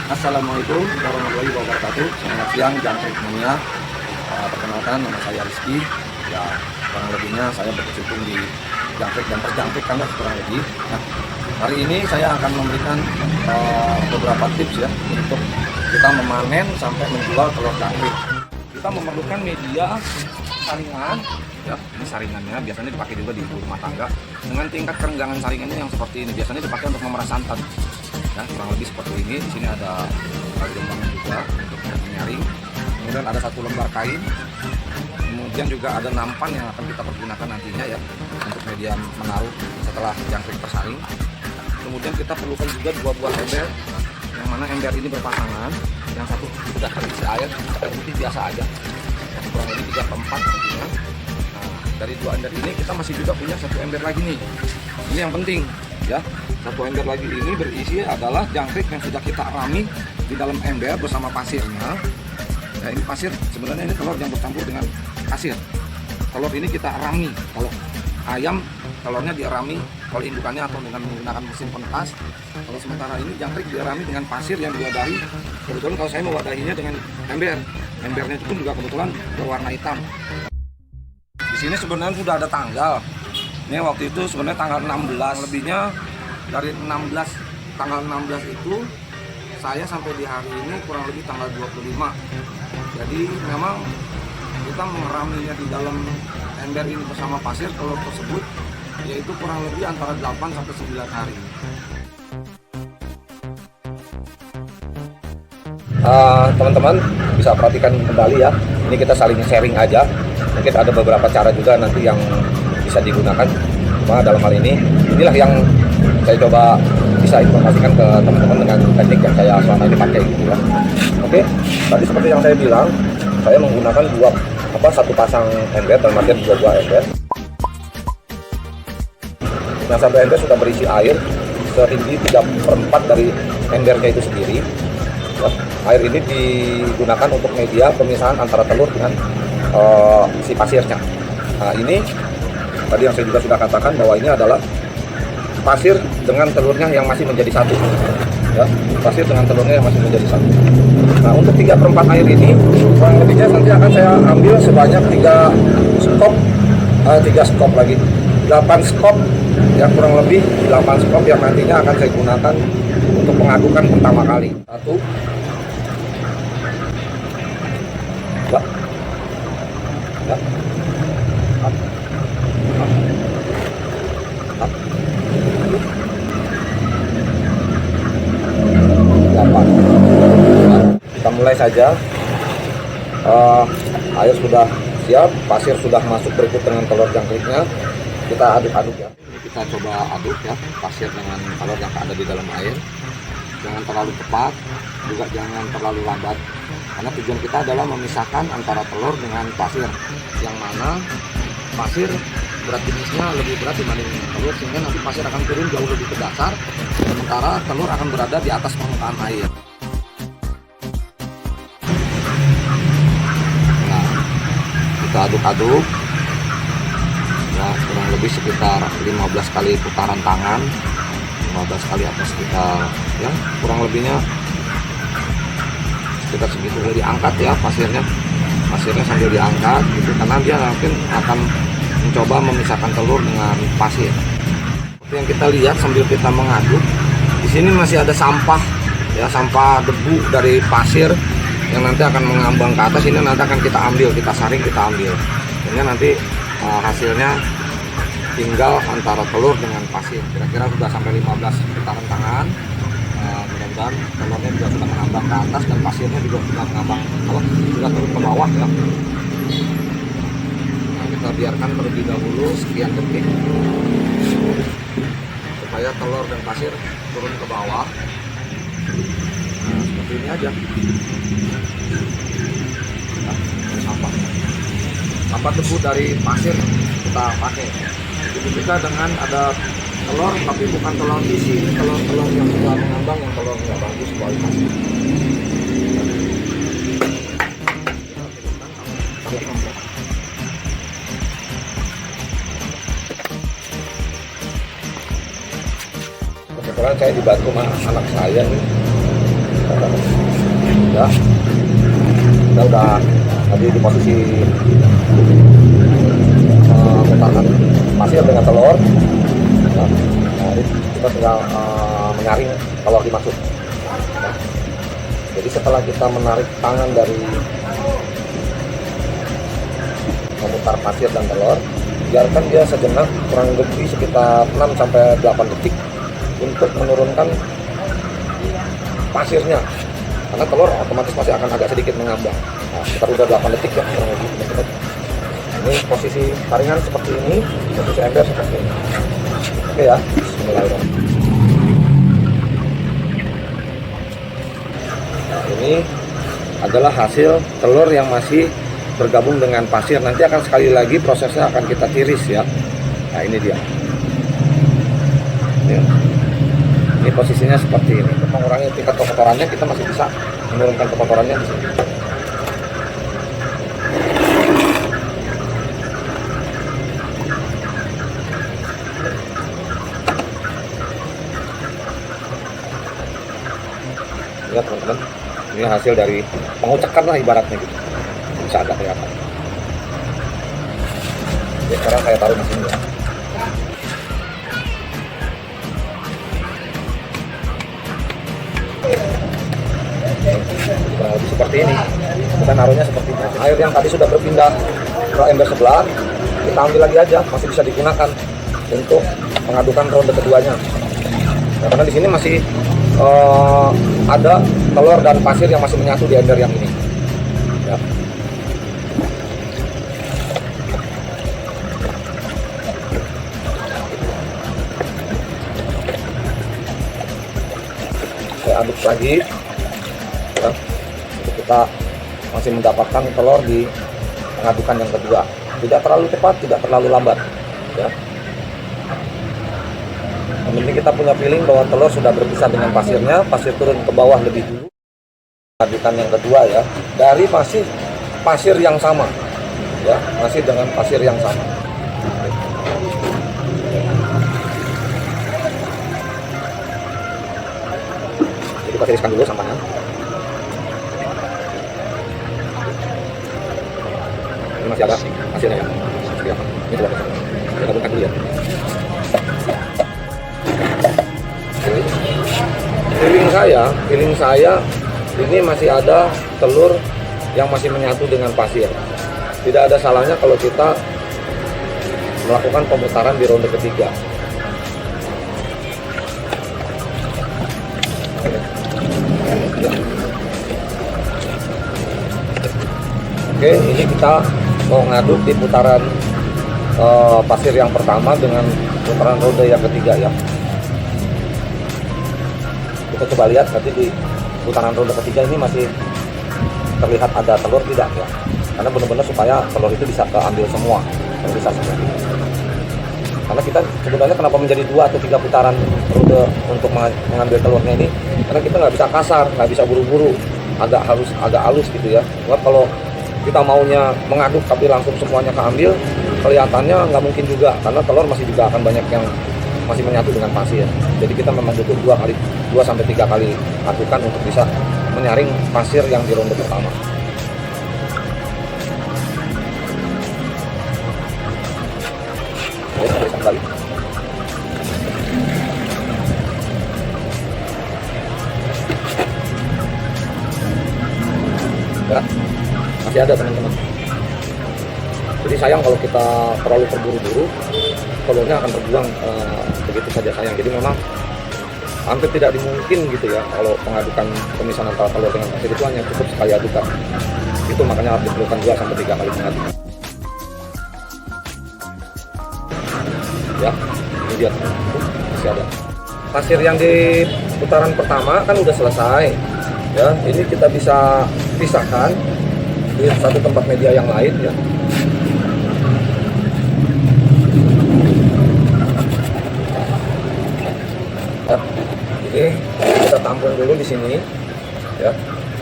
Assalamualaikum warahmatullahi wabarakatuh. Selamat siang Jangkrik Mania. Perkenalkan, nama saya Rizky. Ya, kurang lebihnya saya berkecimpung di jangkrik dan perjangkrik kan kurang lebih. Nah, hari ini saya akan memberikan beberapa tips ya untuk kita memanen sampai menjual telur jangkrik. Kita memerlukan media saringan. Ya, ini saringannya biasanya dipakai juga di ibu rumah tangga dengan tingkat kerenggangan saringannya yang seperti ini. Biasanya dipakai untuk memerah santan. Ya, kurang lebih seperti ini. Di sini ada gembangan juga untuk menyaring. Kemudian ada 1 lembar kain. Kemudian juga ada nampan yang akan kita pergunakan nantinya ya untuk media menaruh setelah jangkrik tersaring. Kemudian kita perlukan juga 2 buah ember, yang mana ember ini berpasangan. Yang satu sudah terisi air, air putih biasa aja. Kurang lebih 3/4 nantinya. Dari 2 ember ini kita masih juga punya 1 ember lagi nih. Ini yang penting ya. 1 ember lagi ini berisi adalah jangkrik yang sudah kita rami di dalam ember bersama pasirnya. Ya, ini pasir sebenarnya ini telur yang bercampur dengan pasir. Telur ini kita rami. Kalau ayam telurnya dirami kalau indukannya atau dengan menggunakan mesin penetas. Kalau sementara ini jangkrik dirami dengan pasir yang diwadahi. Kebetulan kalau saya mewadahinya dengan ember. Embernya itu pun juga kebetulan berwarna hitam. Di sini sebenarnya sudah ada tanggal. Ini waktu itu sebenarnya tanggal 16, lebihnya dari 16 tanggal 16 itu saya sampai di hari ini kurang lebih tanggal 25. Jadi memang kita mengeraminya di dalam ember ini bersama pasir telur tersebut yaitu kurang lebih antara 8 sampai 9 hari. Teman-teman bisa perhatikan kembali ya. Ini kita saling sharing aja. Mungkin ada beberapa cara juga nanti yang bisa digunakan. Cuma dalam hal ini, inilah yang saya coba bisa informasikan ke teman-teman dengan teknik yang saya selama ini pakai gitu ya. Oke, tadi seperti yang saya bilang, saya menggunakan satu pasang ember dan artian 2 buah ember. Yang satu ember sudah berisi air setinggi 3/4 dari embernya itu sendiri. Ya, air ini digunakan untuk media pemisahan antara telur dengan si pasirnya. Nah, ini tadi yang saya juga sudah katakan bahwa ini adalah pasir dengan telurnya yang masih menjadi satu. Ya, pasir dengan telurnya yang masih menjadi satu. Nah, untuk 3/4 air ini kurang lebihnya nanti akan saya ambil sebanyak 3 skop lagi 8 skop ya, kurang lebih 8 skop yang nantinya akan saya gunakan untuk pengadukan pertama kali. 1 2 ya. 8. Kita mulai saja. Air sudah siap, pasir sudah masuk berikut dengan telur jangkriknya. Kita aduk-aduk ya. Ini kita coba aduk ya, pasir dengan telur yang ada di dalam air. Jangan terlalu cepat, juga jangan terlalu lambat. Karena tujuan kita adalah memisahkan antara telur dengan pasir. Yang mana pasir berat jenisnya lebih berat dibanding telur, sehingga nanti pasir akan turun jauh lebih ke dasar, sementara telur akan berada di atas permukaan air. Nah, kita aduk-aduk ya, kurang lebih sekitar 15 kali putaran tangan, 15 kali atau sekitar ya kurang lebihnya sekitar segitu. Diangkat ya pasirnya sambil diangkat gitu, karena dia mungkin akan mencoba memisahkan telur dengan pasir. Seperti yang kita lihat sambil kita mengaduk, di sini masih ada sampah ya, sampah debu dari pasir yang nanti akan mengambang ke atas. Ini nanti akan kita ambil, kita saring, kita ambil. Sehingga nanti hasilnya tinggal antara telur dengan pasir. Kira-kira sudah sampai 15 putaran tangan. Mudah-mudahan telurnya juga sudah mengambang ke atas dan pasirnya juga sudah mengambang, sudah turun ke bawah ya. Kita biarkan terlebih dahulu sekian detik supaya telur dan pasir turun ke bawah. Nah, seperti ini aja. Nah, ini sampah debu dari pasir kita pakai. Jadi kita dengan ada telur tapi bukan telur isi, telur yang sudah mengambang, yang telur nggak bagus kualitasnya. Kebetulan saya dibantu sama anak saya nih. kita udah tadi di posisi mutaran pasir dengan telur. Nah, kita tinggal menyaring telur dimaksud. Nah, jadi setelah kita menarik tangan dari memutar pasir dan telur, biarkan dia sejenak kurang lebih sekitar 6-8 detik untuk menurunkan pasirnya, karena telur otomatis masih akan agak sedikit mengambang. Nah, sekitar udah 8 detik ya kurang lebih teman-teman. Ini posisi taringan seperti ini, posisi ember seperti ini. Oke ya, bismillahirrahmanirrahim. Nah, ini adalah hasil telur yang masih bergabung dengan pasir. Nanti akan sekali lagi prosesnya akan kita tiris ya. Nah, ini dia. Ini posisinya seperti ini. Untuk mengurangi tingkat kekotorannya, kita masih bisa menurunkan kekotorannya di sini. Lihat teman-teman, ini hasil dari pengucekan lah ibaratnya gitu. Bisa agak kelihatan. Oke, sekarang saya taruh di sini ya. Kurang lebih seperti ini. Kita naruhnya seperti ini. Air yang tadi sudah berpindah ke ember sebelah, kita ambil lagi aja, masih bisa digunakan untuk mengadukan ronde keduanya. Nah, karena di sini masih ada telur dan pasir yang masih menyatu di ember yang ini. Ya. Saya aduk lagi. Ya. Untuk kita masih mendapatkan telur di pengadukan yang kedua. Tidak terlalu cepat, tidak terlalu lambat. Ya. Yang penting kita punya feeling bahwa telur sudah berpisah dengan pasirnya, pasir turun ke bawah lebih dulu. Pengadukan yang kedua ya, dari masih pasir yang sama, ya masih dengan pasir yang sama. Jadi kita tiriskan dulu sampahnya. Ini masih ada hasilnya ya. Ini sudah kita gabungkan dulu ya. Feeling saya ini masih ada telur yang masih menyatu dengan pasir. Tidak ada salahnya kalau kita melakukan pemutaran di ronde ketiga. Oke, ini kita mau ngaduk di putaran pasir yang pertama dengan putaran ronde yang ketiga ya. Kita coba lihat nanti di putaran ronde ketiga ini masih terlihat ada telur tidak ya, karena benar-benar supaya telur itu bisa keambil semua, bisa seperti ini. Karena kita sebenarnya kenapa menjadi 2 atau 3 putaran ronde untuk mengambil telurnya ini, karena kita nggak bisa kasar, nggak bisa buru-buru, agak halus gitu ya. Sebab kalau kita maunya mengaduk tapi langsung semuanya keambil, kelihatannya nggak mungkin juga, karena telur masih juga akan banyak yang masih menyatu dengan pasir. Jadi kita memang butuh 2-3 kali adukan untuk bisa menyaring pasir yang di ronde pertama. Oke, kita kembali. Ya, masih ada teman-teman. Jadi sayang kalau kita terlalu terburu-buru, telurnya akan terbuang begitu saja sayang. Jadi memang hampir tidak dimungkin gitu ya kalau pengadukan pemisahan antara telur dengan pasir itu hanya cukup sekali adukan. Itu makanya harus diperlukan 2-3 kali pengadukan. Ya, ini dia masih ada. Pasir yang di putaran pertama kan udah selesai. Ya, ini kita bisa pisahkan di satu tempat media yang lain ya. Jadi kita tampung dulu di sini, ya.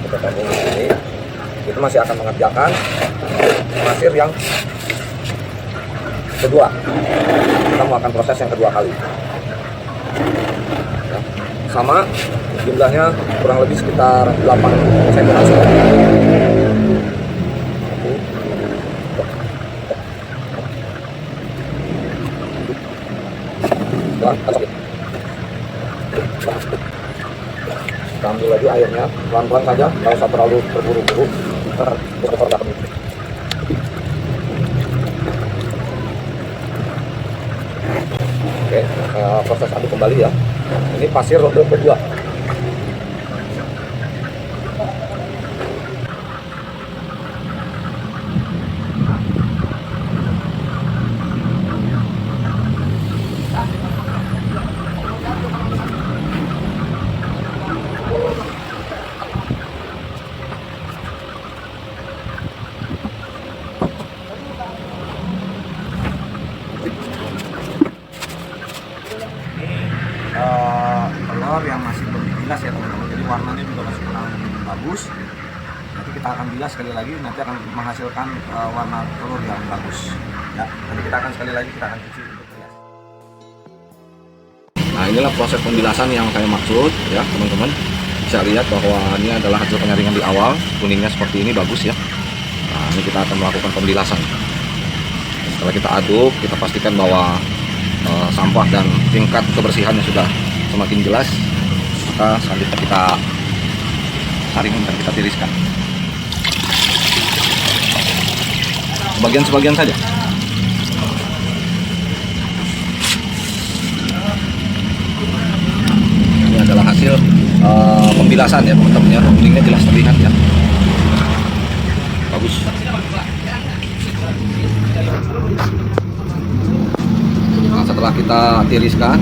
Kita tampung di sini. Itu masih akan mengerjakan pasir yang kedua. Kita mau akan proses yang kedua kali. Ya. sama, jumlahnya kurang lebih sekitar 8 cm. Kita ambil lagi airnya, pelan-pelan saja, kalau usah terlalu terburu-buru. Oke, proses aduk kembali ya. Ini pasir ronde kedua. Telur yang masih belum dibilas ya teman-teman, jadi warnanya juga masih kurang bagus. Nanti kita akan bilas sekali lagi, nanti akan menghasilkan warna telur yang bagus ya. Nanti kita akan sekali lagi kita akan cuci untuk bilas. Nah, inilah proses pembilasan yang saya maksud ya teman-teman. Bisa lihat bahwa ini adalah hasil penyaringan di awal, kuningnya seperti ini, bagus ya. Nah, ini kita akan melakukan pembilasan. Setelah kita aduk, kita pastikan bahwa sampah dan tingkat kebersihannya sudah semakin jelas, maka selanjutnya kita saring dan kita tiriskan sebagian-sebagian saja. Ini adalah hasil pembilasan ya teman-teman ya, kuningnya jelas terlihat ya, bagus. Nah, setelah kita tiriskan,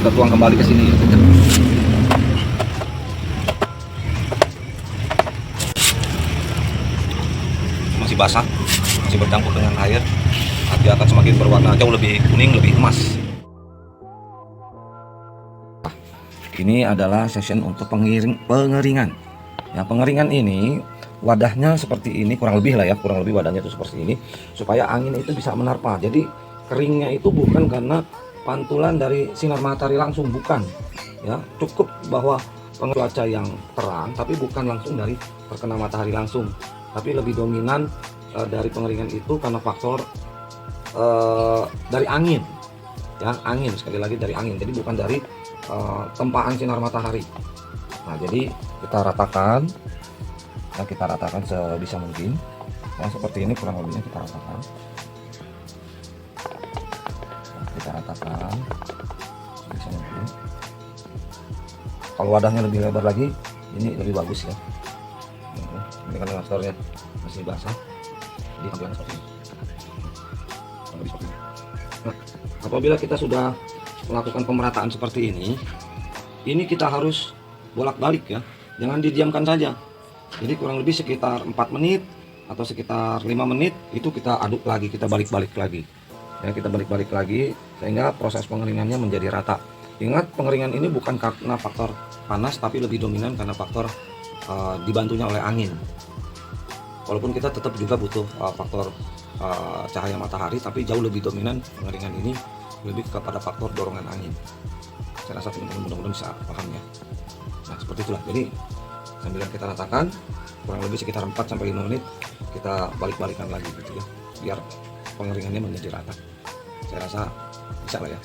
kita tuang kembali ke sini. Masih basah, masih bercampur dengan air, tapi akan semakin berwarna jauh lebih kuning, lebih emas. Ini adalah session untuk pengeringan. Ya, pengeringan ini wadahnya seperti ini, kurang lebih lah ya, kurang lebih wadahnya itu seperti ini, supaya angin itu bisa menerpa. Jadi keringnya itu bukan karena pantulan dari sinar matahari langsung, bukan ya, cukup bahwa cuaca yang terang tapi bukan langsung dari terkena matahari langsung, tapi lebih dominan dari pengeringan itu karena faktor dari angin ya, angin, sekali lagi dari angin, jadi bukan dari tempaan sinar matahari. Nah, jadi kita ratakan ya, kita ratakan sebisa mungkin ya, seperti ini kurang lebihnya kita ratakan. Kita ratakan sebisa mungkin. Kalau wadahnya lebih lebar lagi, ini lebih bagus ya. Ini kan masternya masih basah, jadi tampilan seperti ini. Nah, apabila kita sudah melakukan pemerataan seperti ini kita harus bolak-balik ya, jangan didiamkan saja. Jadi kurang lebih sekitar 4 menit atau sekitar 5 menit itu kita aduk lagi, kita balik-balik lagi. Ya, kita balik-balik lagi sehingga proses pengeringannya menjadi rata. Ingat, pengeringan ini bukan karena faktor panas, tapi lebih dominan karena faktor dibantunya oleh angin. Walaupun kita tetap juga butuh faktor cahaya matahari, tapi jauh lebih dominan pengeringan ini lebih kepada faktor dorongan angin. Saya rasa teman-teman mudah-mudahan bisa paham ya. Nah, seperti itulah. Jadi sambil kita ratakan kurang lebih sekitar 4-5 menit, kita balik-balikan lagi gitu ya, biar pengeringannya menjadi rata. Saya rasa bisa lah ya.